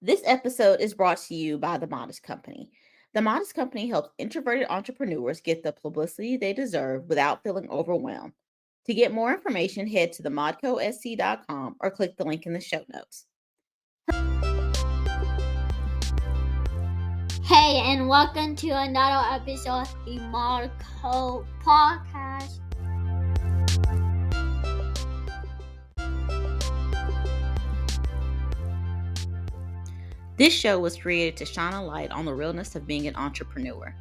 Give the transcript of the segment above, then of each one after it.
This episode is brought to you by The Modest Company. The Modest Company helps introverted entrepreneurs get the publicity they deserve without feeling overwhelmed. To get more information, head to themodcosc.com or click the link in the show notes. Hey, and welcome to another episode of the Marco Podcast. This show was created to shine a light on the realness of being an entrepreneur.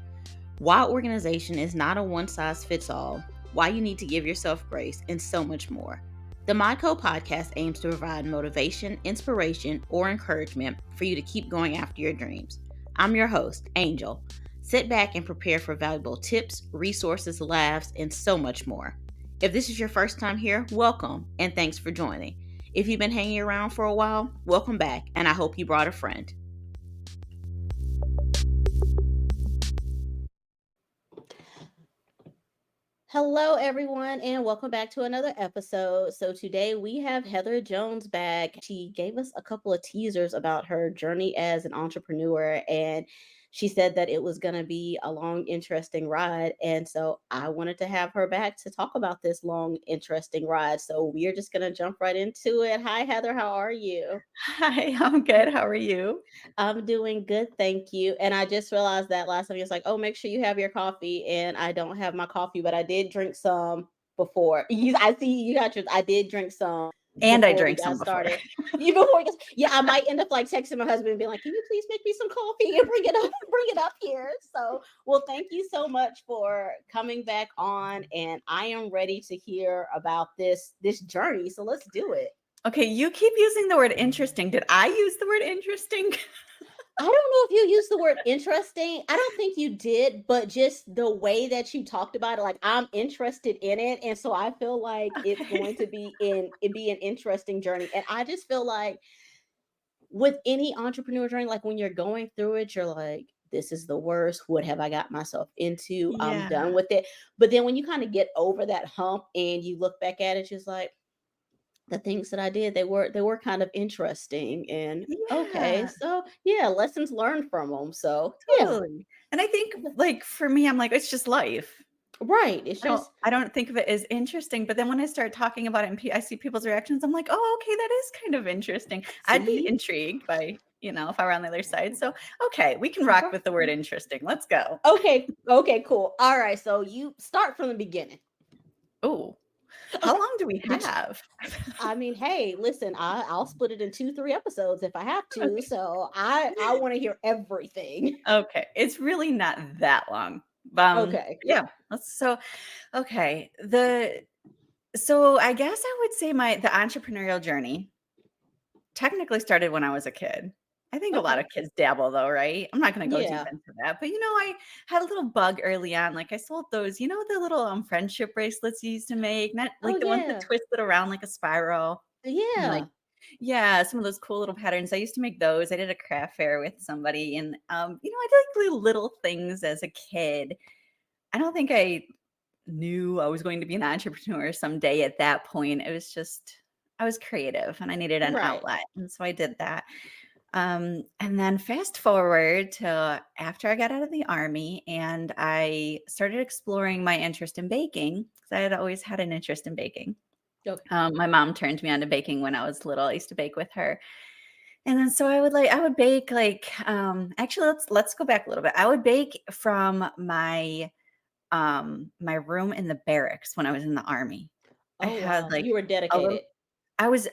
Why organization is not a one-size-fits-all, why you need to give yourself grace, and so much more. The Modco podcast aims to provide motivation, inspiration, or encouragement for you to keep going after your dreams. I'm your host, Angel. Sit back and prepare for valuable tips, resources, laughs, and so much more. If this is your first time here, welcome, and thanks for joining. If you've been hanging around for a while, welcome back, and I hope you brought a friend. Hello, everyone, and welcome back to another episode. So today we have Heather Jones back. She gave us a couple of teasers about her journey as an entrepreneur, and she said that it was going to be a long, interesting ride. And so I wanted to have her back to talk about this long, interesting ride. So we are just going to jump right into it. Hi, Heather. How are you? Hi, I'm good. How are you? I'm doing good, thank you. And I just realized that last time you was like, "Oh, make sure you have your coffee." And I don't have my coffee, but I did drink some before. I see you got yours. I did drink some And I before we drank got some before. started. Yeah, I might end up like texting my husband and being like, "Can you please make me some coffee and bring it up here?" So, well, thank you so much for coming back on, and I am ready to hear about this journey. So let's do it. Okay, you keep using the word interesting. Did I use the word interesting? I don't know if you used the word interesting. I don't think you did, but just the way that you talked about it, like I'm interested in it, and so I feel like it's going to be an interesting journey. And I just feel like with any entrepreneur journey, like when you're going through it, you're like, this is the worst. What have I got myself into? I'm Yeah. done with it. But then when you kind of get over that hump and you look back at it, just like the things that I did, they were kind of interesting, and okay, Yeah, so yeah, lessons learned from them. So yeah, totally. And I think like for me, I'm like, it's just life. right. It's I don't just I don't think of it as interesting, but then when I start talking about it and I see people's reactions, I'm like, oh, okay, that is kind of interesting. I'd be see, intrigued by, if I were on the other side. So, okay, we can rock with the word interesting. Let's go. okay, cool. All right, so you start from the beginning. Oh, how long do we Did you, have? I mean, hey, listen, I'll split it in 2, 3 episodes if I have to. Okay. So I want to hear everything. Okay, it's really not that long. Okay. Yeah, okay. So I guess I would say the entrepreneurial journey technically started when I was a kid. I think a lot Okay. of kids dabble though, right? I'm not going to go deep Yeah. into that, but I had a little bug early on. Like I sold those, the little friendship bracelets you used to make, not Oh like the ones that yeah. twisted around like a spiral. And like, Yeah. yeah, some of those cool little patterns. I used to make those. I did a craft fair with somebody, and I did like little things as a kid. I don't think I knew I was going to be an entrepreneur someday at that point. It was just I was creative and I needed an Right. outlet, and so I did that. And then fast forward to after I got out of the army and I started exploring my interest in baking because I had always had an interest in baking. Okay. My mom turned me on to baking when I was little. I used to bake with her. And then so I would bake like actually let's go back a little bit. I would bake from my room in the barracks when I was in the army. I Oh had wow, like you were a little dedicated.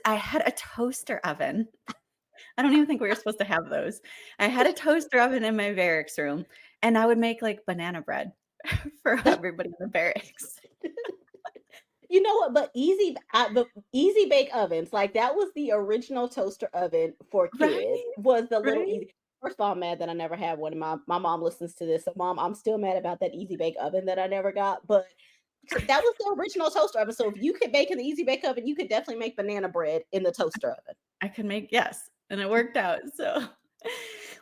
I had a toaster oven. I don't even think we were supposed to have those. I had a toaster oven in my barracks room, and I would make like banana bread for everybody in the barracks. You know what? But easy bake ovens, like that was the original toaster oven for kids. Right? Was the little Right? easy. First of all, I'm mad that I never had one. And my mom listens to this, so mom, I'm still mad about that easy bake oven that I never got. But so that was the original toaster oven. So if you could bake in the easy bake oven, you could definitely make banana bread in the toaster oven. I could make yes, and it worked out. So Yeah.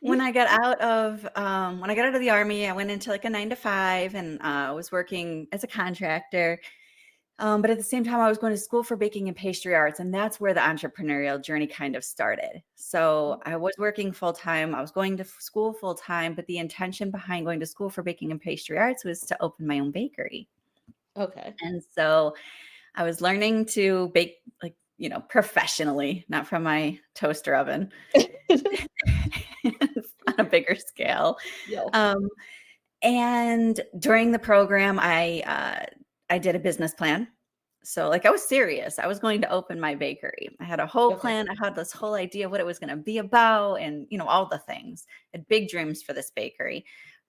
when I got out of the army, I went into like a 9 to 5 and was working as a contractor. But at the same time, I was going to school for baking and pastry arts, and that's where the entrepreneurial journey kind of started. So I was working full time. I was going to school full time, but the intention behind going to school for baking and pastry arts was to open my own bakery. Okay. And so I was learning to bake, like, professionally, not from my toaster oven, on a bigger scale. Yo. Um, and during the program, I did a business plan. So, like, I was serious. I was going to open my bakery. I had a whole Okay. plan. I had this whole idea what it was going to be about, and all the things. I had big dreams for this bakery.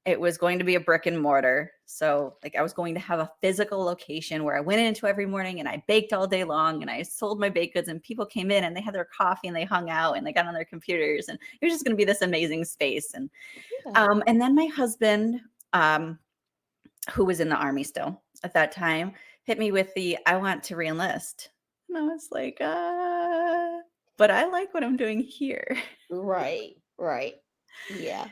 It was going to be a brick and mortar. So, like, I was going to have a physical location where I went into every morning and I baked all day long and I sold my baked goods, and people came in and they had their coffee and they hung out and they got on their computers, and it was just going to be this amazing space. Yeah. And then my husband, who was in the Army still at that time, hit me with the, I want to reenlist. And I was like, but I like what I'm doing here. Right. Right. Yeah.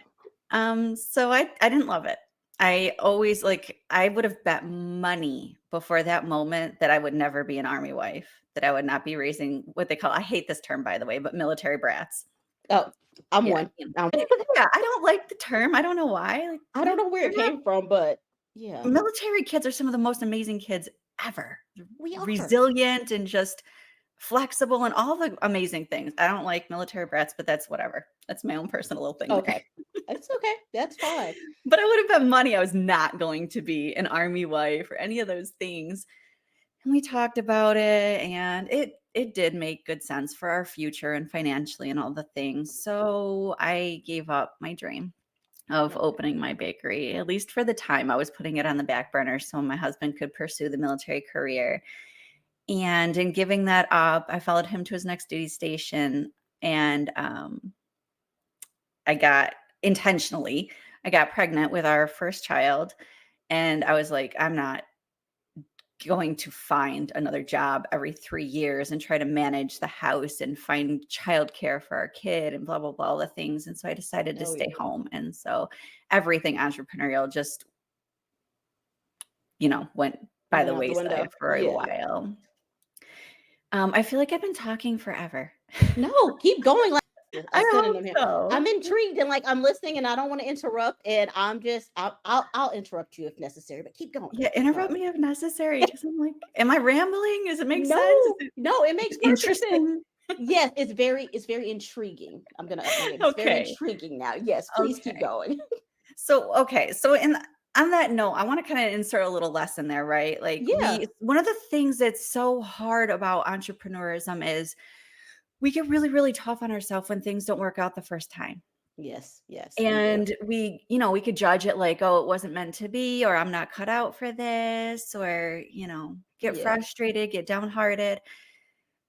So I didn't love it. I always, like, I would have bet money before that moment that I would never be an Army wife, that I would not be raising what they call, I hate this term, by the way, but military brats. Oh, I'm Yeah. one. Yeah, I don't like the term. I don't know why. Like, I don't know where it they're not. came from, but yeah. Military kids are some of the most amazing kids ever. We are. Resilient and just flexible and all the amazing things. I don't like military brats, but that's whatever. That's my own personal little thing there. Okay. It's okay. That's fine. But I would have bet money I was not going to be an Army wife or any of those things. And we talked about it, and it did make good sense for our future and financially and all the things. So I gave up my dream of opening my bakery. At least for the time, I was putting it on the back burner so my husband could pursue the military career. And in giving that up, I followed him to his next duty station, and I got pregnant with our first child. And I was like, I'm not going to find another job every 3 years and try to manage the house and find childcare for our kid and blah, blah, blah, all the things. And so I decided to stay home. And so everything entrepreneurial just, went by the wayside for a while. I feel like I've been talking forever. No, keep going. I hope so. I'm intrigued and, like, I'm listening, and I don't want to interrupt. And I'll interrupt you if necessary, but keep going. Yeah, interrupt me if necessary. Because I'm like, am I rambling? Does it make sense? No, it makes perfect sense. Interesting. Yes, it's very intriguing. I'm gonna update it. It's very intriguing now. Yes, please keep going. So on that note, I want to kind of insert a little lesson there, right? Like, one of the things that's so hard about entrepreneurism is we get really, really tough on ourselves when things don't work out the first time. Yes. And we could judge it like, oh, it wasn't meant to be, or I'm not cut out for this, or, get frustrated, get downhearted.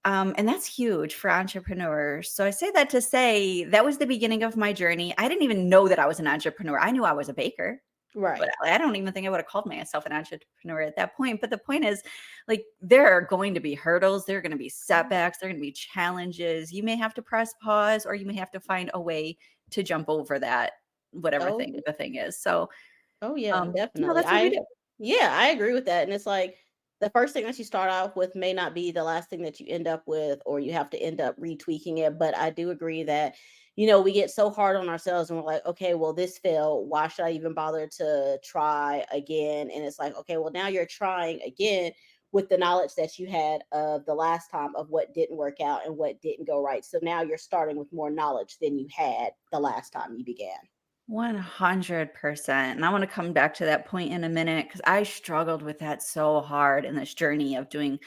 And that's huge for entrepreneurs. So I say that to say that was the beginning of my journey. I didn't even know that I was an entrepreneur. I knew I was a baker. Right. But I don't even think I would have called myself an entrepreneur at that point. But the point is, like, there are going to be hurdles. There are going to be setbacks. There are going to be challenges. You may have to press pause, or you may have to find a way to jump over that, whatever the thing is. So, definitely. that's what we do. Yeah, I agree with that. And it's like, the first thing that you start off with may not be the last thing that you end up with, or you have to end up retweaking it. But I do agree that, we get so hard on ourselves, and we're like, okay, well, this failed. Why should I even bother to try again? And it's like, okay, well, now you're trying again with the knowledge that you had of the last time of what didn't work out and what didn't go right. So now you're starting with more knowledge than you had the last time you began. 100%. And I want to come back to that point in a minute, because I struggled with that so hard in this journey of doing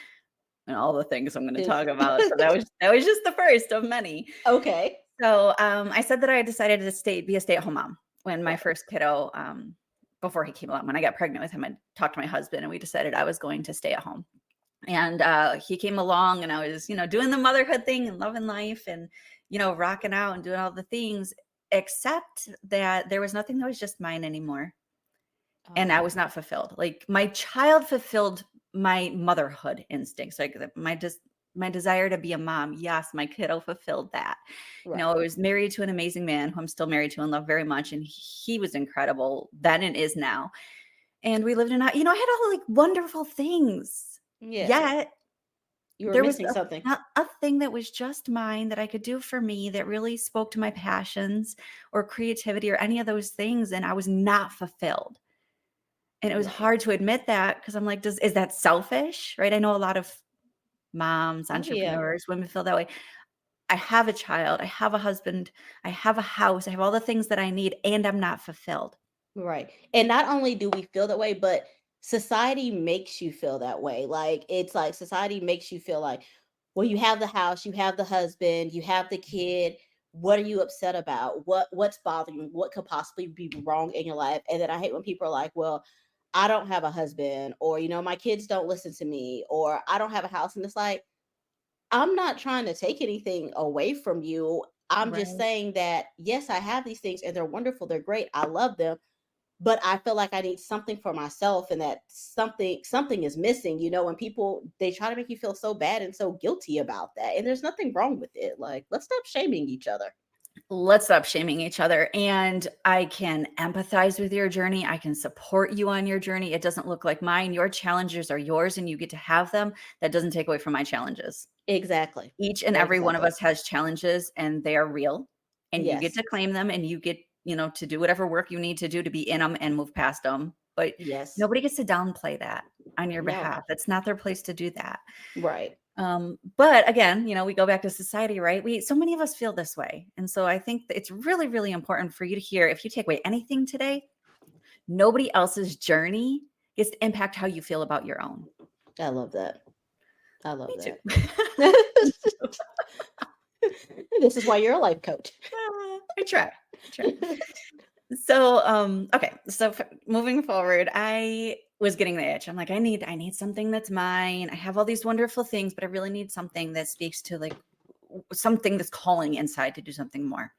all the things I'm going to talk about. So that was just the first of many. Okay. So I said that I decided to be a stay-at-home mom when my first kiddo, before he came along. When I got pregnant with him, I talked to my husband, and we decided I was going to stay at home. And he came along, and I was, doing the motherhood thing and loving life and, rocking out and doing all the things, except that there was nothing that was just mine anymore. And I was not fulfilled. Like, my child fulfilled my motherhood instincts, like my desire to be a mom. Yes, my kiddo fulfilled that. Right. I was married to an amazing man who I'm still married to and love very much. And he was incredible then and is now. And we lived in, I had all, like, wonderful things. Yeah. Yet You were there was missing something. a thing that was just mine that I could do for me that really spoke to my passions or creativity or any of those things, and I was not fulfilled. And it was Right. hard to admit that because I'm like, is that selfish? Right? I know a lot of moms, Oh, yeah. entrepreneurs, women feel that way. I have a child, I have a husband, I have a house, I have all the things that I need, and I'm not fulfilled. Right. And not only do we feel that way, but society makes you feel that way. Like it's like society makes you feel like, well, you have the house, you have the husband, you have the kid. What are you upset about? What's bothering you? What could possibly be wrong in your life? And then I hate when people are like, well, I don't have a husband, or my kids don't listen to me, or I don't have a house. And it's like, I'm not trying to take anything away from you. I'm just Right. saying that yes, I have these things and they're wonderful, they're great. I love them, but I feel like I need something for myself, and that something is missing. When people, they try to make you feel so bad and so guilty about that, and there's nothing wrong with it. Like, let's stop shaming each other. Let's stop shaming each other. And I can empathize with your journey. I can support you on your journey. It doesn't look like mine. Your challenges are yours and you get to have them. That doesn't take away from my challenges. Exactly. Each and every one of Exactly. us has challenges and they are real. And you get Yes. to claim them and you get, to do whatever work you need to do to be in them and move past them. But Yes. nobody gets to downplay that on your No. behalf. It's not their place to do that. Right. But again, we go back to society, right? So many of us feel this way. And so I think that it's really, really important for you to hear, if you take away anything today, nobody else's journey gets to impact how you feel about your own. I love that. I love Me too. that. This is why you're a life coach. I try. So, okay. So moving forward, I was getting the itch. I'm like, I need something that's mine. I have all these wonderful things, but I really need something that speaks to like something that's calling inside to do something more.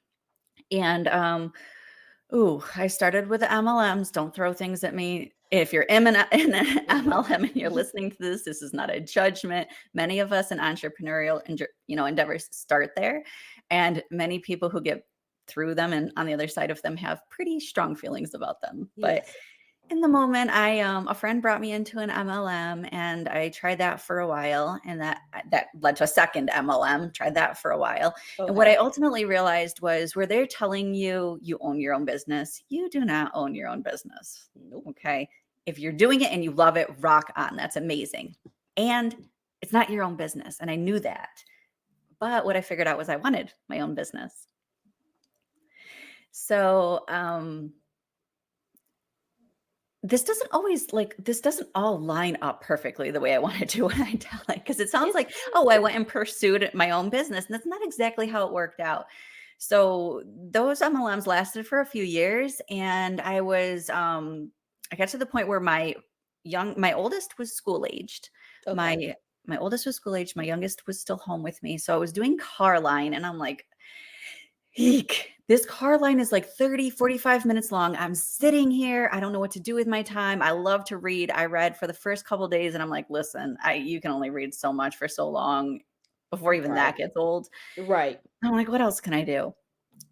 And I started with the MLMs. Don't throw things at me. If you're in an MLM and you're listening to this is not a judgment. Many of us in entrepreneurial endeavors start there, and many people who get through them and on the other side of them have pretty strong feelings about them. But Yes. in the moment, a friend brought me into an MLM, and I tried that for a while, and that led to a second MLM. Tried that for a while, and what I Okay. ultimately realized was, where they're telling you you own your own business, you do not own your own business. Nope. Okay, if you're doing it and you love it, rock on. That's amazing, and it's not your own business, and I knew that. But what I figured out was I wanted my own business. So, this doesn't all line up perfectly the way I want it to when I tell it, because it sounds It's like, oh, I went and pursued my own business. And that's not exactly how it worked out. So those MLMs lasted for a few years, and I got to the point where my oldest was school aged. okay. My oldest was school aged, my youngest was still home with me. So I was doing car line, and I'm like, eek, this car line is like 30, 45 minutes long. I'm sitting here. I don't know what to do with my time. I love to read. I read for the first couple of days, and I'm like, listen, you can only read so much for so long before even that Right. gets old. Right. I'm like, what else can I do?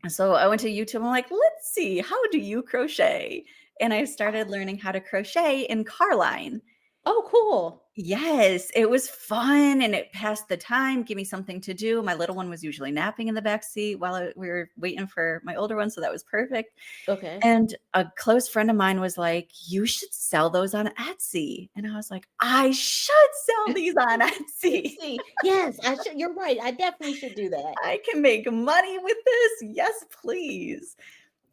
So I went to YouTube. I'm like, let's see, how do you crochet? And I started learning how to crochet in car line. Oh, cool. Yes, it was fun, and it passed the time, give me something to do. My little one was usually napping in the back seat while we were waiting for my older one, so that was perfect. Okay. And a close friend of mine was like, "You should sell those on Etsy." And I was like, "I should sell these on Etsy. See, yes, I should. You're right. I definitely should do that. I can make money with this. Yes, please."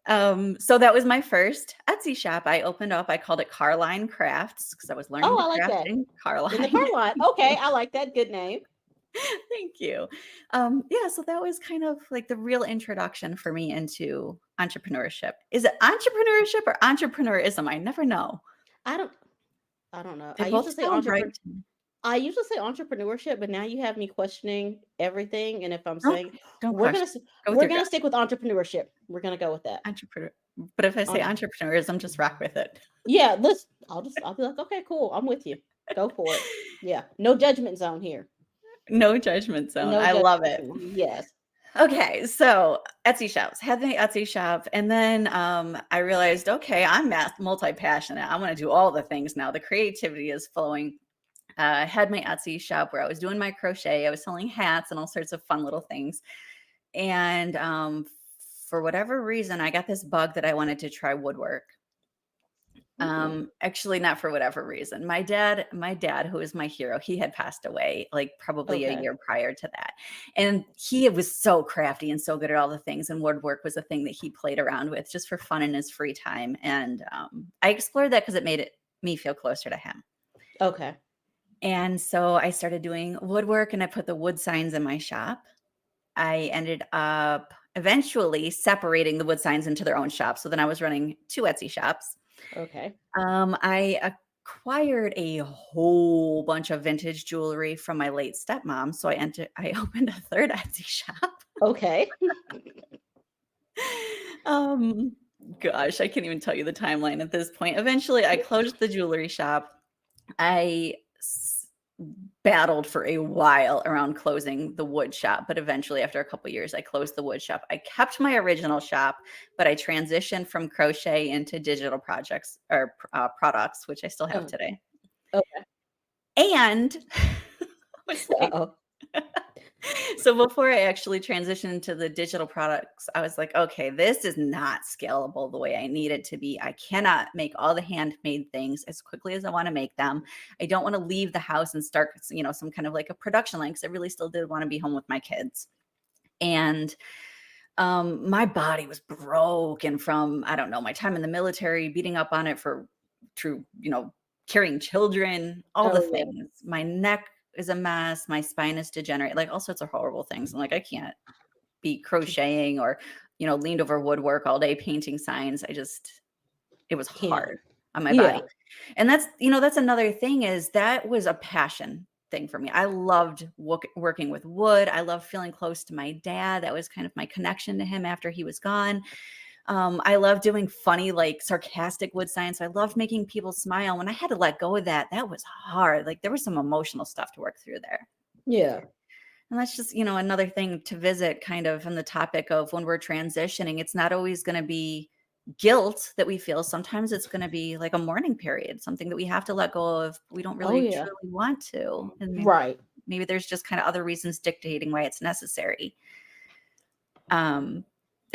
So that was my first Etsy shop I opened up. I called it Carline Crafts because I was learning Oh, to I like craft that. in In the Carline. car line. Okay, I like that. Good name. Thank you. Yeah, so that was kind of like the real introduction for me into entrepreneurship. Is it entrepreneurship or entrepreneurism? I never know. I don't. I don't know. They both sound right to me. I usually say entrepreneurship, but now you have me questioning everything. And if I'm Oh, saying don't we're gonna question. s- Go with we're your gonna gut. stick with entrepreneurship. We're gonna go with that. Entrepreneur. But if I say Entre- entrepreneurism, just rock with it. yeah, let's. I'll be like, okay, cool. I'm with you. Go for it. Yeah, no judgment zone here. No judgment zone. No I judgment love it. zone. Yes. Okay, so Etsy shops, had the Etsy shop, and then I realized, okay, I'm multi-passionate. I want to do all the things now. The creativity is flowing. I had my Etsy shop where I was doing my crochet. I was selling hats and all sorts of fun little things. And for whatever reason, I got this bug that I wanted to try woodwork. Actually, not for whatever reason. My dad, who is my hero, he had passed away like probably a Okay. year prior to that. And he was so crafty and so good at all the things. And woodwork was a thing that he played around with just for fun in his free time. And I explored that because it made me feel closer to him. Okay. And so I started doing woodwork and I put the wood signs in my shop. I ended up eventually separating the wood signs into their own shop. So then I was running 2 Etsy shops. Okay. I acquired a whole bunch of vintage jewelry from my late stepmom. So I opened a 3rd Etsy shop. Okay. Um, Gosh, I can't even tell you the timeline at this point. Eventually, I closed the jewelry shop. I battled for a while around closing the wood shop, but eventually after a couple years I closed the wood shop. I kept my original shop, but I transitioned from crochet into digital projects or products, which I still have Oh, today. okay. And I was like, Uh-oh. so before I actually transitioned to the digital products, I was like, okay, this is not scalable the way I need it to be. I cannot make all the handmade things as quickly as I want to make them. I don't want to leave the house and start, some kind of like a production line because I really still did want to be home with my kids. And my body was broken from, I don't know, my time in the military, beating up on it for true, carrying children, all the Oh, yeah. things. My neck is a mess. My spine is degenerate, like all sorts of horrible things. I'm like, I can't be crocheting or, leaned over woodwork all day painting signs. It was Yeah. hard on my Yeah. body. And that's another thing is that was a passion thing for me. I loved working with wood. I loved feeling close to my dad. That was kind of my connection to him after he was gone. I love doing funny, like sarcastic wood signs. So I loved making people smile. When I had to let go of that, that was hard. Like there was some emotional stuff to work through there. Yeah. And that's just, another thing to visit kind of on the topic of when we're transitioning. It's not always going to be guilt that we feel. Sometimes it's going to be like a mourning period, something that we have to let go of. We don't Oh, really yeah. truly want to. And Right. maybe there's just kind of other reasons dictating why it's necessary. And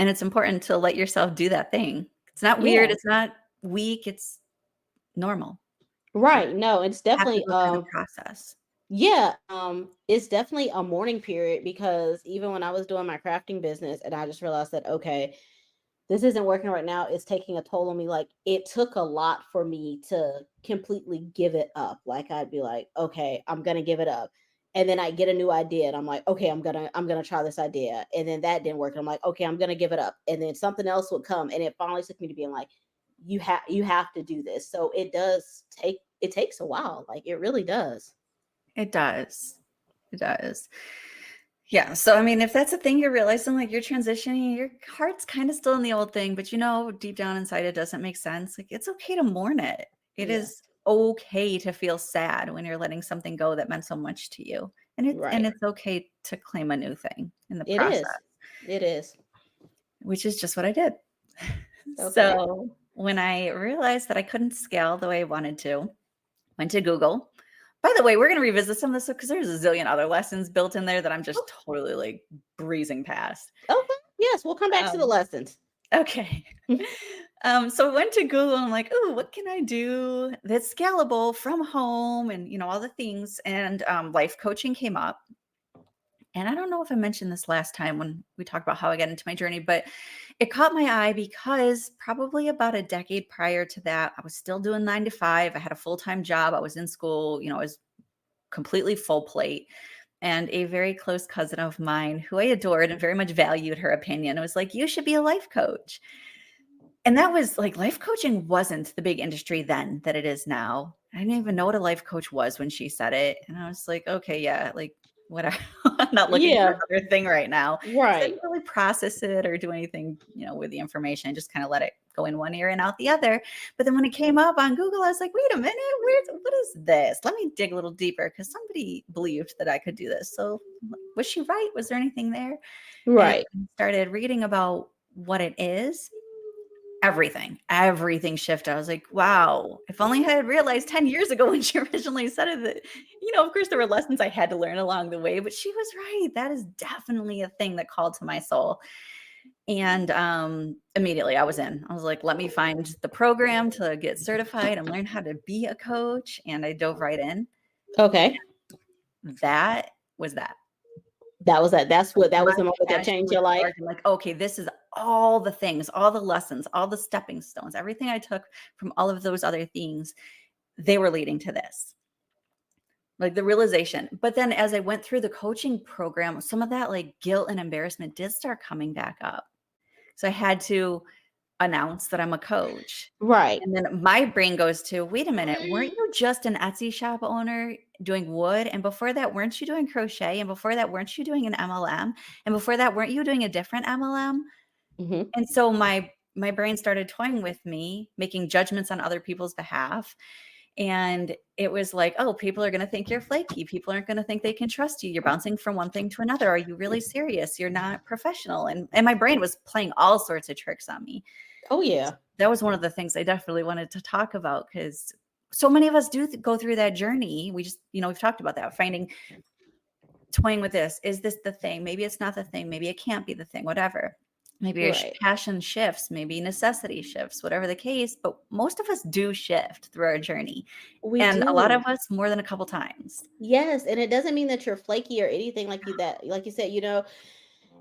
it's important to let yourself do that thing. It's not weird. Yeah. It's not weak. It's normal. You Right. No, it's have to definitely go through the process. yeah, it's definitely a mourning period because even when I was doing my crafting business and I just realized that okay, this isn't working right now, it's taking a toll on me. Like it took a lot for me to completely give it up. Like I'd be like, okay, I'm gonna give it up. And then I get a new idea and I'm like, okay, I'm gonna try this idea. And then that didn't work. And I'm like, okay, I'm gonna give it up. And then something else would come. And it finally took me to being like, you have to do this. So it takes a while. Like it really does. It does. It does. Yeah. So, I mean, if that's a thing you're realizing, like you're transitioning, your heart's kind of still in the old thing, but deep down inside, it doesn't make sense. Like, it's okay to mourn it. It Yeah. is okay to feel sad when you're letting something go that meant so much to you. And Right. it's okay to claim a new thing in the It process, is. It is. which is just what I did. Okay. So, when I realized that I couldn't scale the way I wanted to, went to Google. By the way, we're going to revisit some of this because there's a zillion other lessons built in there that I'm just totally like breezing past. Okay. Yes, we'll come back to the Um, lessons. okay. So I went to Google and I'm like, oh, what can I do that's scalable from home and, all the things. And life coaching came up. And I don't know if I mentioned this last time when we talked about how I got into my journey, but it caught my eye because probably about a decade prior to that, I was still doing 9 to 5. I had a full-time job. I was in school, I was completely full plate. And a very close cousin of mine who I adored and very much valued her opinion was like, you should be a life coach. And that was like life coaching wasn't the big industry then that it is now. I didn't even know what a life coach was when she said it. And I was like, okay, yeah, like whatever. I'm not looking for Yeah. another thing right now. So I Right. didn't really process it or do anything, with the information. I just kind of let it go in one ear and out the other. But then when it came up on Google, I was like, wait a minute, what is this? Let me dig a little deeper because somebody believed that I could do this. So was she right? Was there anything there? And Right. started reading about what it is. everything shifted. I was like, wow, if only I had realized 10 years ago when she originally said it that, of course there were lessons I had to learn along the way, but she was right. That is definitely a thing that called to my soul. And immediately I was in. I was like, let me find the program to get certified and learn how to be a coach. And I dove right in. Okay. That was that. That was that. That was the My moment that passion changed was your life. sparked. I'm like, okay, this is all the things, all the lessons, all the stepping stones, everything I took from all of those other things, they were leading to this. Like the realization. But then as I went through the coaching program, some of that like guilt and embarrassment did start coming back up. So I had to announce that I'm a coach. Right. And then my brain goes to, wait a minute, weren't you just an Etsy shop owner doing wood? And before that, weren't you doing crochet? And before that, weren't you doing an MLM? And before that, weren't you doing a different MLM? Mm-hmm. And so my brain started toying with me, making judgments on other people's behalf. And it was like, oh, people are going to think you're flaky. People aren't going to think they can trust you. You're bouncing from one thing to another. Are you really serious? You're not professional. And my brain was playing all sorts of tricks on me. Oh, yeah. That was one of the things I definitely wanted to talk about because so many of us do go through that journey. We just, we've talked about that, toying with this. Is this the thing? Maybe it's not the thing. Maybe it can't be the thing, whatever. Maybe your Right. passion shifts, maybe necessity shifts, whatever the case. But most of us do shift through our journey. We And do. a lot of us more than a couple times. Yes, and it doesn't mean that you're flaky or anything like you said,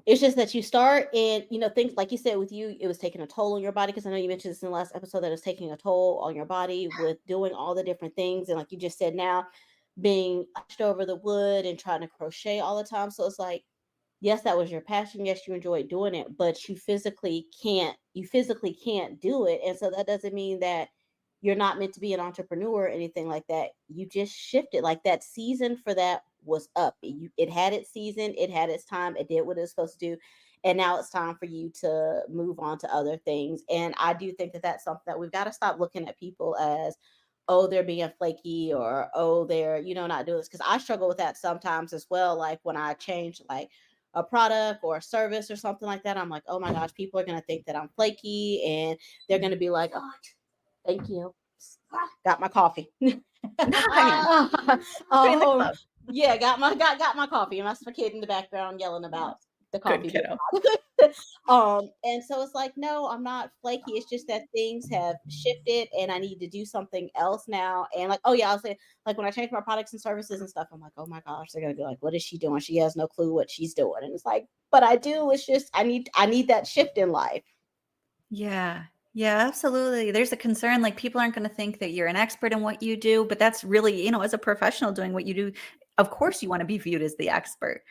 it's just that you start and things like you said with you, it was taking a toll on your body because I know you mentioned this in the last episode that it's taking a toll on your body with doing all the different things. And like you just said now, being hunched over the wood and trying to crochet all the time. So it's like, yes, that was your passion. Yes, you enjoyed doing it, but you physically can't do it. And so that doesn't mean that you're not meant to be an entrepreneur or anything like that. You just shifted. Like that season for that was up. It had its season, it had its time, it did what it was supposed to do. And now it's time for you to move on to other things. And I do think that that's something that we've got to stop looking at people as, oh, they're being flaky or, oh, they're, not doing this. Cause I struggle with that sometimes as well. Like when I change like a product or a service or something like that, I'm like, oh my gosh, people are going to think that I'm flaky and they're going to be like, oh, thank you. Got my coffee. Nice. Join the um, club. yeah, got my coffee. And that's my kid in the background yelling about the Good coffee. kiddo. And so it's like, no, I'm not flaky. It's just that things have shifted and I need to do something else now. And like, oh yeah, I'll say like when I change my products and services and stuff, I'm like, oh my gosh, they're gonna be like, what is she doing? She has no clue what she's doing. And it's like, but I do. It's just I need that shift in life. Yeah. Yeah, absolutely. There's a concern like people aren't going to think that you're an expert in what you do, but that's really, as a professional doing what you do, of course you want to be viewed as the expert.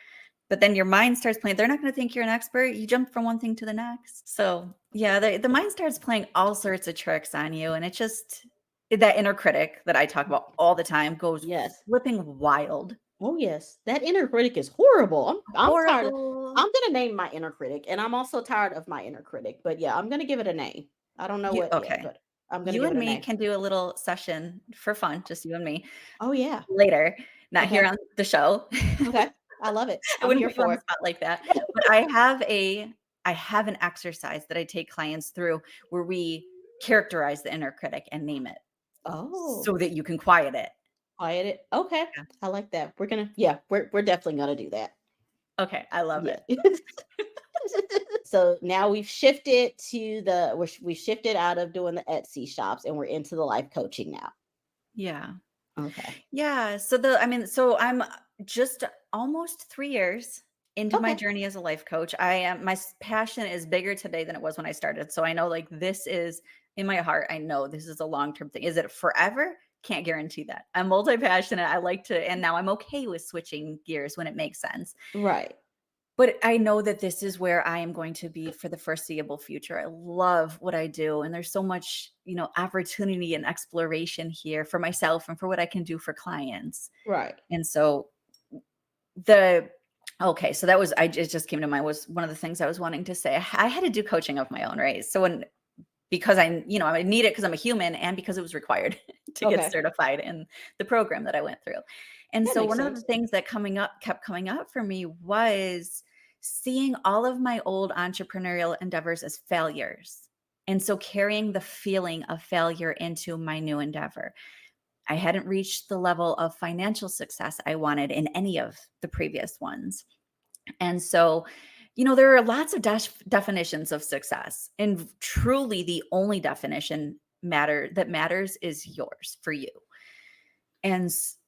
But then your mind starts playing, they're not going to think you're an expert. You jump from one thing to the next. So yeah, the mind starts playing all sorts of tricks on you. And it just, that inner critic that I talk about all the time goes Yes. flipping wild. Oh yes, that inner critic is horrible. I'm tired. Horrible. I'm gonna name my inner critic, and I'm also tired of my inner critic. But yeah, I'm gonna give it a name. I don't know what yet, Okay. but I'm gonna You give and it a me name. can do a little session for fun, just you and me Oh yeah. later, not here Okay. on the show. Okay. I love it. I I'm wouldn't here put you on for the it. spot like that. But I have an exercise that I take clients through where we characterize the inner critic and name it Oh, so that you can quiet it. quiet it. Okay. Yeah. I like that. We're definitely gonna do that. Okay, I love Yeah. it. So now we've shifted out of doing the Etsy shops and we're into the life coaching now. Yeah. Okay. Yeah. So I'm just almost 3 years into my Okay. journey as a life coach. My passion is bigger today than it was when I started. So I know like this is in my heart. I know this is a long-term thing. Is it forever? Can't guarantee that. I'm multi-passionate. I like to, and now I'm okay with switching gears when it makes sense. Right. But I know that this is where I am going to be for the foreseeable future. I love what I do. And there's so much, opportunity and exploration here for myself and for what I can do for clients. Right. And so so that was, it just came to mind was one of the things I was wanting to say. I had to do coaching of my own, right? So because I need it because I'm a human and because it was required to Okay. get certified in the program that I went through. And That so makes one of sense. the things that kept coming up for me was seeing all of my old entrepreneurial endeavors as failures. And so carrying the feeling of failure into my new endeavor. I hadn't reached the level of financial success I wanted in any of the previous ones. And so, there are lots of definitions of success, and truly the only definition that matters is yours for you.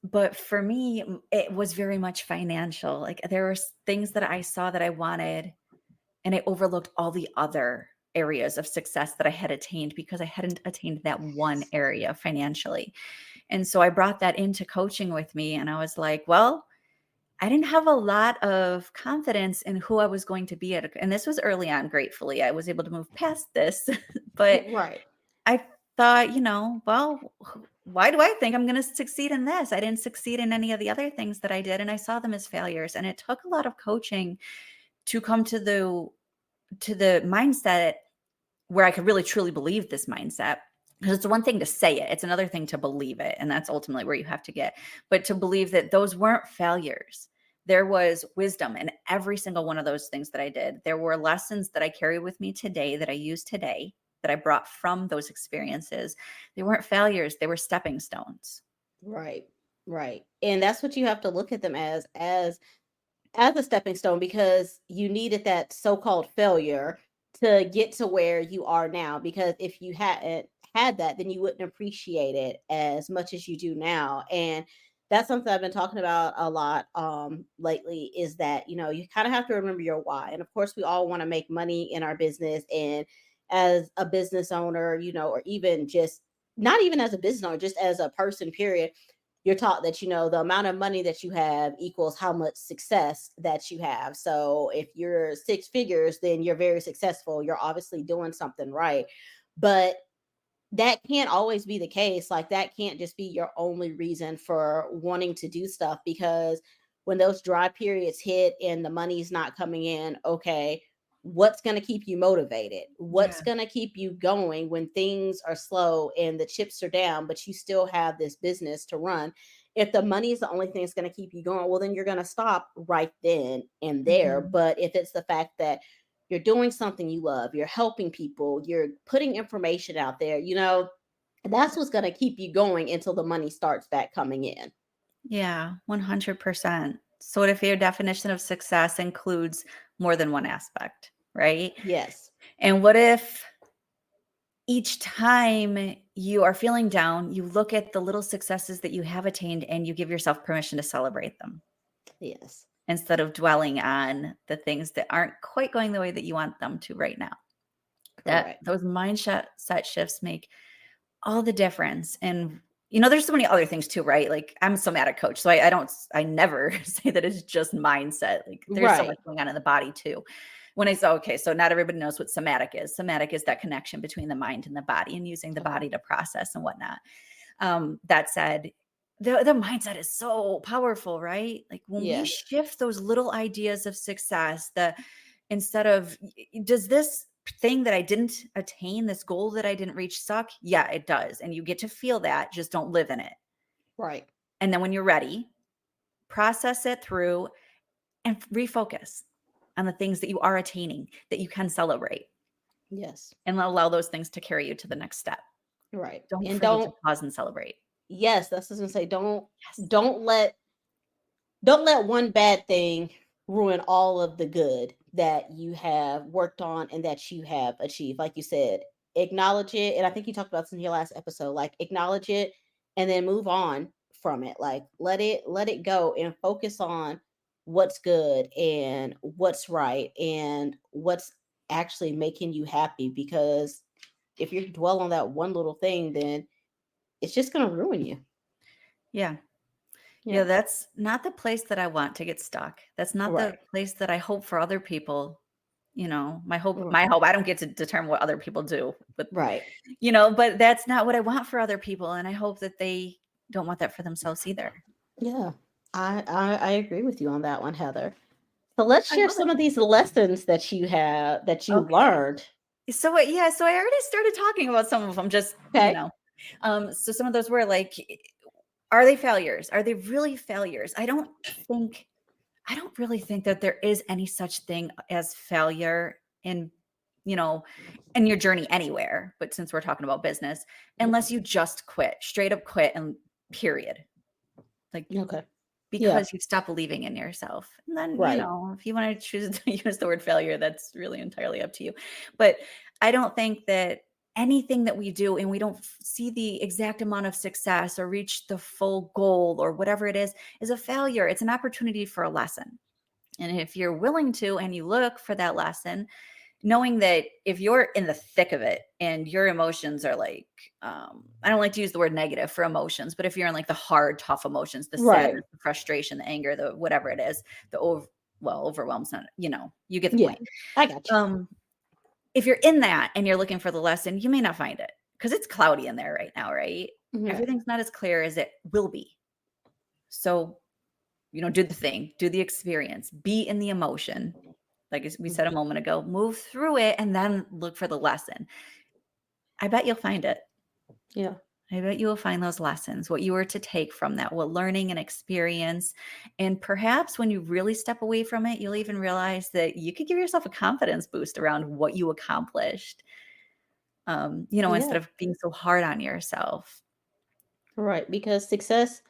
But for me, it was very much financial. Like there were things that I saw that I wanted, and I overlooked all the other areas of success that I had attained because I hadn't attained that one area financially. And so I brought that into coaching with me, and I was like, well, I didn't have a lot of confidence in who I was going to be and this was early on. Gratefully, I was able to move past this, but Right. I thought, well, why do I think I'm going to succeed in this? I didn't succeed in any of the other things that I did, and I saw them as failures. And it took a lot of coaching to come to the mindset where I could really truly believe this mindset. Because it's one thing to say it, it's another thing to believe it. And that's ultimately where you have to get. But to believe that those weren't failures. There was wisdom in every single one of those things that I did. There were lessons that I carry with me today that I use today that I brought from those experiences. They weren't failures, they were stepping stones. Right. Right. And that's what you have to look at them as a stepping stone, because you needed that so-called failure to get to where you are now, because if you hadn't had that, then you wouldn't appreciate it as much as you do now. And that's something I've been talking about a lot lately, is that you kind of have to remember your why. And of course we all want to make money in our business, and as a business owner, or even just not even as a business owner, just as a person, period, you're taught that the amount of money that you have equals how much success that you have. So if you're six figures, then you're very successful, you're obviously doing something right. But that can't always be the case. Like that can't just be your only reason for wanting to do stuff, because when those dry periods hit and the money's not coming in, okay, what's going to keep you motivated? What's Yeah. going to keep you going when things are slow and the chips are down, but you still have this business to run? If the money is the only thing that's going to keep you going, well, then you're going to stop right then and there. Mhm. But if it's the fact that you're doing something you love, you're helping people, you're putting information out there, that's what's going to keep you going until the money starts back coming in. Yeah, 100%. So what if your definition of success includes more than one aspect, right? Yes. And what if each time you are feeling down, you look at the little successes that you have attained and you give yourself permission to celebrate them Yes. instead of dwelling on the things that aren't quite going the way that you want them to right now? That Correct. those mindset set shifts make all the difference. And there's so many other things too, right? Like I'm a somatic coach, so I never say that it's just mindset. Like there's so much Right. going on in the body too. When I say, okay, so not everybody knows what somatic is. Somatic is that connection between the mind and the body and using the Okay. body to process and whatnot. That said, the mindset is so powerful, right? Like when we Yes. shift those little ideas of success, instead of does this thing that I didn't attain, this goal that I didn't reach suck? Yeah, it does. And you get to feel that, just don't live in it. Right. And then when you're ready, process it through and refocus on the things that you are attaining that you can celebrate Yes. and allow those things to carry you to the next step. Right. Don't And forget to don't, pause and celebrate. yes, that's what I was gonna say. Yes. Don't let don't let one bad thing ruin all of the good that you have worked on and that you have achieved. Like you said, acknowledge it. And I think you talked about this in your last episode. Like acknowledge it and then move on from it. Like let it go and focus on what's good and what's right and what's actually making you happy. Because if you dwell on that one little thing, then it's just gonna ruin you. Yeah. Yeah, Yeah. that's not the place that I want to get stuck. That's not the Right. place that I hope for other people. My hope, Mm. my hope, I don't get to determine what other people do, but Right. but that's not what I want for other people. And I hope that they don't want that for themselves either. Yeah, I agree with you on that one, Heather. So let's I share love it. some of these lessons that you Okay. learned. So I already started talking about some of them, just, Okay. so some of those were like, are they failures? Are they really failures? I don't really think that there is any such thing as failure in, in your journey anywhere, but since we're talking about business, unless you just quit, straight up quit and period. Like, Okay. Yeah. because you stop believing in yourself. And then, Right. if you want to choose to use the word failure, that's really entirely up to you. But I don't think that anything that we do and we don't see the exact amount of success or reach the full goal or whatever it is a failure. It's an opportunity for a lesson. And if you're willing to and you look for that lesson, knowing that if you're in the thick of it and your emotions are like, I don't like to use the word negative for emotions, but if you're in like the hard, tough emotions, the Right. sadness, the frustration, the anger, the whatever it is, overwhelm's not, you get the Yeah. point. I got you. If you're in that and you're looking for the lesson, you may not find it because it's cloudy in there right now, right? Right. Everything's not as clear as it will be. So, do the thing, do the experience, be in the emotion. Like we said a moment ago, move through it and then look for the lesson. I bet you'll find it. Yeah. I bet you will find those lessons, what you were to take from that, what learning and experience. And perhaps when you really step away from it, you'll even realize that you could give yourself a confidence boost around what you accomplished, instead of being so hard on yourself. Right. Because success,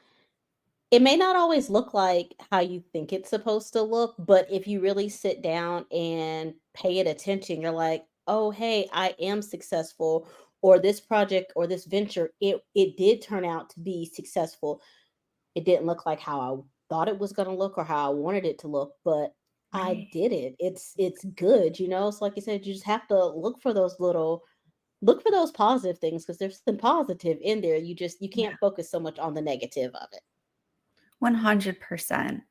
it may not always look like how you think it's supposed to look, but if you really sit down and pay it attention, you're like, oh, hey, I am successful, or this project or this venture, it did turn out to be successful. It didn't look like how I thought it was going to look or how I wanted it to look, but I Right. did it. It's good, So like you said, you just have to look for those positive things because there's something positive in there. You Yeah. can't focus so much on the negative of it. 100%.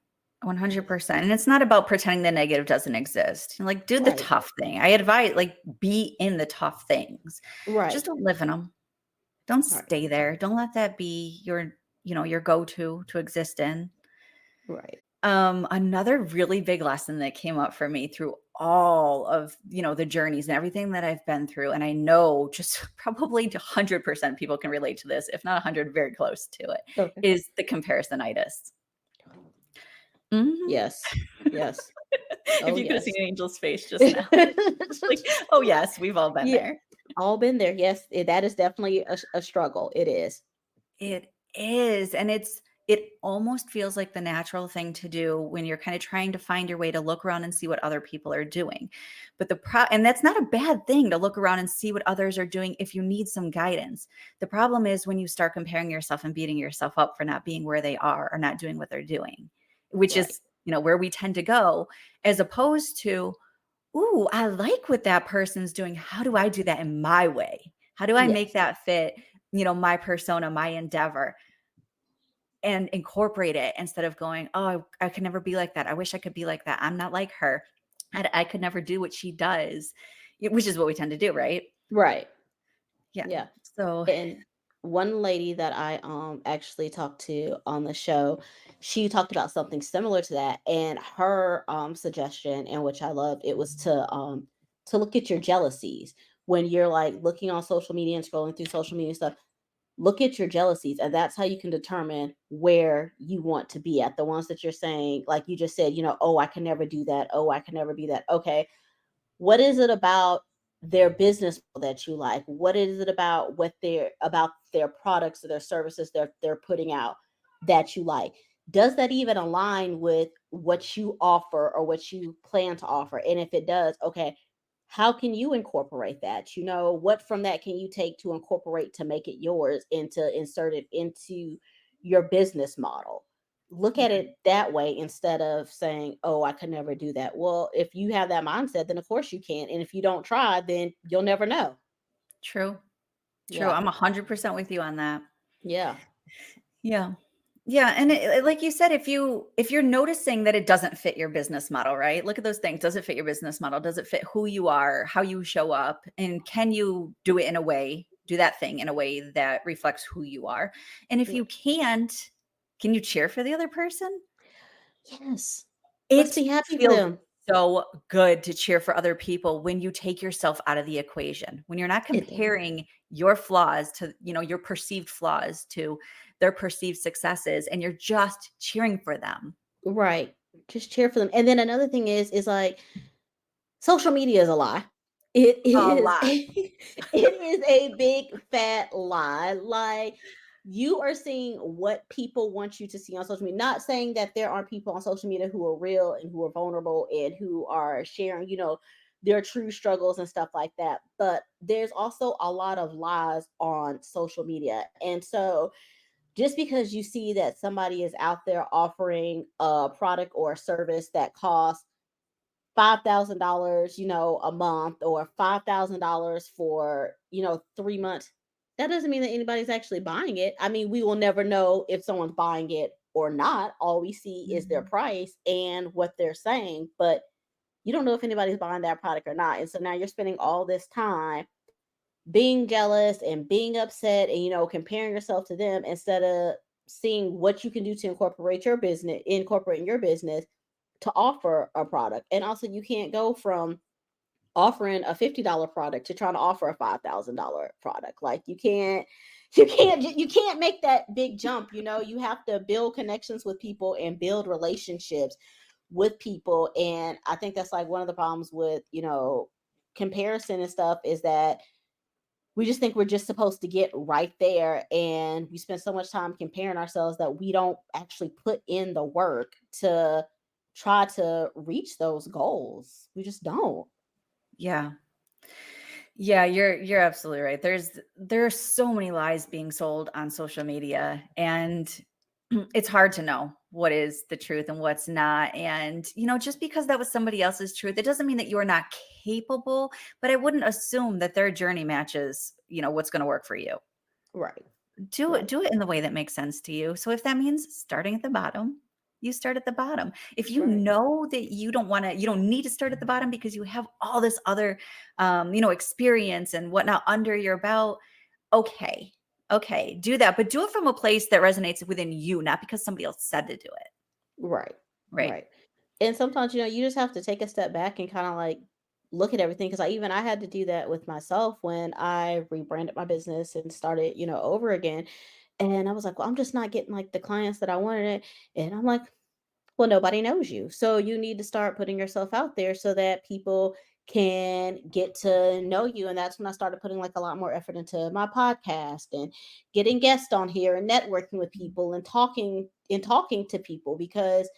100%. And it's not about pretending the negative doesn't exist. Like, do the Right. tough thing. I advise, like, be in the tough things. Right. Just don't live in them. Don't Right. stay there. Don't let that be your go-to to exist in. Right. Another really big lesson that came up for me through all of, the journeys and everything that I've been through, and I know just probably 100% people can relate to this, if not 100, very close to it, Okay. is the comparisonitis. Mhm. Yes. Yes. If Oh, you could have yes. seen Angel's face just now, like, oh yes, we've all been Yeah. there. All been there. Yes, that is definitely a struggle. It is. It is, and it almost feels like the natural thing to do when you're kind of trying to find your way to look around and see what other people are doing. But and that's not a bad thing to look around and see what others are doing if you need some guidance. The problem is when you start comparing yourself and beating yourself up for not being where they are or not doing what they're doing, which Right. is, where we tend to go, as opposed to, ooh, I like what that person's doing. How do I do that in my way? How do I make Yes. that fit, my persona, my endeavor, and incorporate it instead of going, oh, I could never be like that. I wish I could be like that. I'm not like her. I could never do what she does, which is what we tend to do, right? Right. Yeah. Yeah. So, And one lady that I actually talked to on the show, she talked about something similar to that, and her suggestion, and which I loved, it was to look at your jealousies when you're like looking on social media and scrolling through social media stuff. Look at your jealousies, and that's how you can determine where you want to be at. The ones that you're saying, like you just said, oh, I can never do that. Oh, I can never be that. Okay, what is it about their business that you like? What is it about about their products or their services they're putting out that you like? Does that even align with what you offer or what you plan to offer? And if it does, okay, how can you incorporate that? What from that can you take to incorporate to make it yours and to insert it into your business model? Look at yeah, it that way instead of saying, "Oh, I could never do that." Well, if you have that mindset, then of course you can. And if you don't try, then you'll never know. true. True. Yeah. I'm 100% with you on that. Yeah. Yeah. Yeah, and like you said, if you're noticing that it doesn't fit your business model, right? Look at those things. Does it fit your business model? Does it fit who you are, how you show up, and can you do that thing in a way that reflects who you are? And if Yeah. you can't, can you cheer for the other person? Yes. Let's It be happy for feels them. so good to cheer for other people when you take yourself out of the equation. When you're not It does. comparing your flaws to, your perceived flaws to their perceived successes and you're just cheering for them. Right. Just cheer for them. And then another thing is like social media is a lie. It A is lot. it is a big fat lie. Like, you are seeing what people want you to see on social media. Not saying that there aren't people on social media who are real and who are vulnerable and who are sharing, their true struggles and stuff like that. But there's also a lot of lies on social media. And so just because you see that somebody is out there offering a product or a service that costs $5,000, a month, or $5,000 for, 3 months, that doesn't mean that anybody's actually buying it. I mean, we will never know if someone's buying it or not. All we see is their Mhm. price and what they're saying, but you don't know if anybody's buying that product or not. And so now you're spending all this time being jealous and being upset and comparing yourself to them instead of seeing what you can do to incorporate in your business to offer a product. And also, you can't go from offering a $50 product to trying to offer a $5,000 product. Like, you can't make that big jump. You have to build connections with people and build relationships with people. And I think that's like one of the problems with comparison and stuff, is that we just think we're just supposed to get right there, and we spend so much time comparing ourselves that we don't actually put in the work to try to reach those goals. We just don't. Yeah. Yeah, you're absolutely right. There are so many lies being sold on social media, and it's hard to know what is the truth and what's not. And just because that was somebody else's truth, it doesn't mean that you are not capable, but I wouldn't assume that their journey matches, what's going to work for you. Right. Do it Right. do it in the way that makes sense to you. So if that means starting at the bottom, you start at the bottom. If you Right. know that you don't need to start at the bottom because you have all this other experience and whatnot under your belt, okay. Okay, do that, but do it from a place that resonates within you, not because somebody else said to do it. Right. Right. Right. And sometimes, you just have to take a step back and kind of like look at everything. Cause I had to do that with myself when I rebranded my business and started, over again. And I was like, well, I'm just not getting like the clients that I wanted. And I'm like, well, nobody knows you. So you need to start putting yourself out there so that people can get to know you. And that's when I started putting like a lot more effort into my podcast and getting guests on here and networking with people and talking to people, because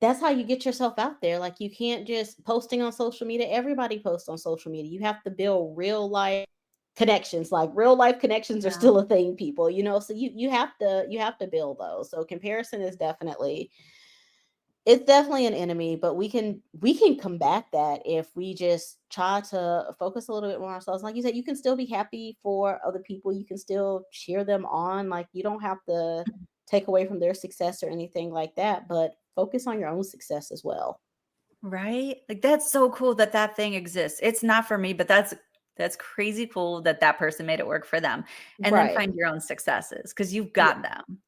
that's how you get yourself out there. Like, you can't just posting on social media. Everybody posts on social media. You have to build real life connections. Like, real life connections are Yeah. still a thing, people, so you have to build those. So comparison is definitely, it's definitely an enemy, but we can combat that if we just try to focus a little bit more on ourselves. Like you said, you can still be happy for other people. You can still cheer them on. Like, you don't have to take away from their success or anything like that, but focus on your own success as well. Right? Like, that's so cool that that thing exists. It's not for me, but that's crazy cool that that person made it work for them. And then Right. find your own successes because you've Yeah. got them.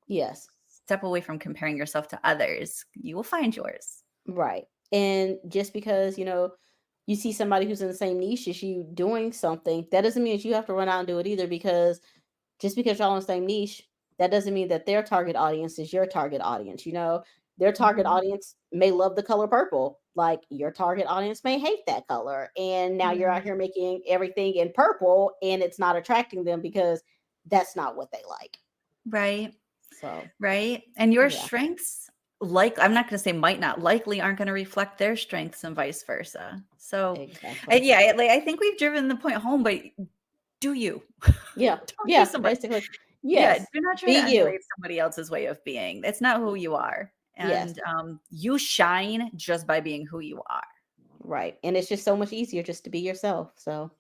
Yes. Step away from comparing yourself to others. You will find yours. Right. And just because, you see somebody who's in the same niche as you doing something, that doesn't mean that you have to run out and do it either, because just because y'all in the same niche, that doesn't mean that their target audience is your target audience. Their target Mhm. audience may love the color purple. Like, your target audience may hate that color. And now you're Yeah. out here making everything in purple and it's not attracting them because that's not what they like. Right. So, Right. And your yeah, strengths, I'm not going to say might not, likely aren't going to reflect their strengths and vice versa. So, exactly. yeah, I think we've driven the point home, but do you? Yeah. Don't do Yeah. somebody. Basically. Yeah, Yes. do not try Be to you. emulate somebody else's way of being. That's not who you are. Yes. And you shine just by being who you are. Right. And it's just so much easier just to be yourself. So,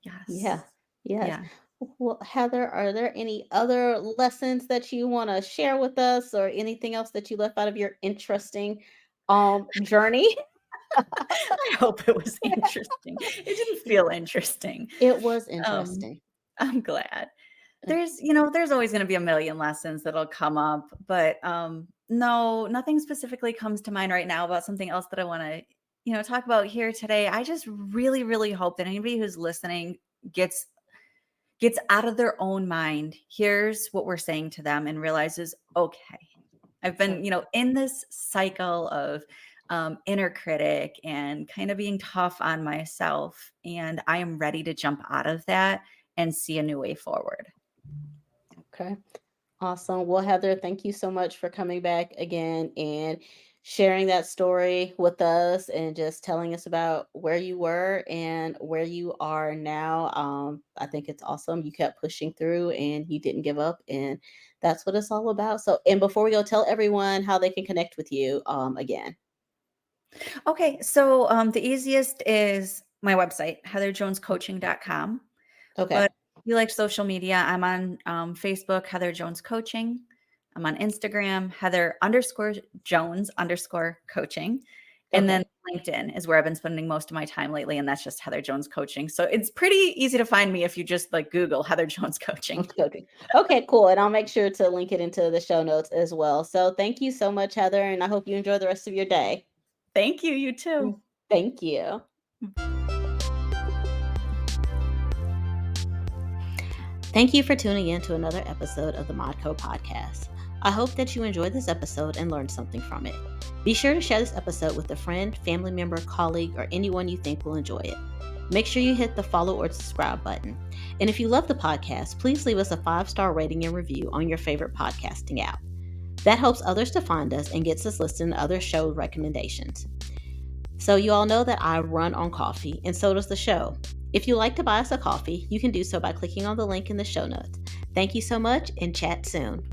yeah. Yes. Yes. Yeah. Well, Heather, are there any other lessons that you want to share with us, or anything else that you left out of your interesting journey? I hope it was interesting. It didn't feel interesting. It was Um, interesting. I'm glad. Uh, There's always going to be a million lessons that'll come up, but no, nothing specifically comes to mind right now about something else that I want to, talk about here today. I just really, really hope that anybody who's listening gets gets out of their own mind, hears what we're saying to them and realizes, okay, I've been, Okay. in this cycle of inner critic and kind of being tough on myself. And I am ready to jump out of that and see a new way forward. Okay. Awesome. Well, Heather, thank you so much for coming back again and sharing that story with us and just telling us about where you were and where you are now. I think it's awesome. You kept pushing through and you didn't give up, and that's what it's all about. So, and before we go, tell everyone how they can connect with you again. Okay, so the easiest is my website, heatherjonescoaching.com. Okay. But if you like social media, I'm on Facebook, Heather Jones Coaching. I'm on Instagram, Heather_Jones_coaching. And then Okay. LinkedIn is where I've been spending most of my time lately. And that's just Heather Jones Coaching. So it's pretty easy to find me if you just like Google Heather Jones Coaching. Okay. Okay, cool. And I'll make sure to link it into the show notes as well. So thank you so much, Heather, and I hope you enjoy the rest of your day. Thank you. You too. Thank you. Thank you for tuning in to another episode of the Modco podcast. I hope that you enjoyed this episode and learned something from it. Be sure to share this episode with a friend, family member, colleague, or anyone you think will enjoy it. Make sure you hit the follow or subscribe button. And if you love the podcast, please leave us a 5-star rating and review on your favorite podcasting app. That helps others to find us and gets us listed in other show recommendations. So you all know that I run on coffee, and so does the show. If you'd like to buy us a coffee, you can do so by clicking on the link in the show notes. Thank you so much, and chat soon.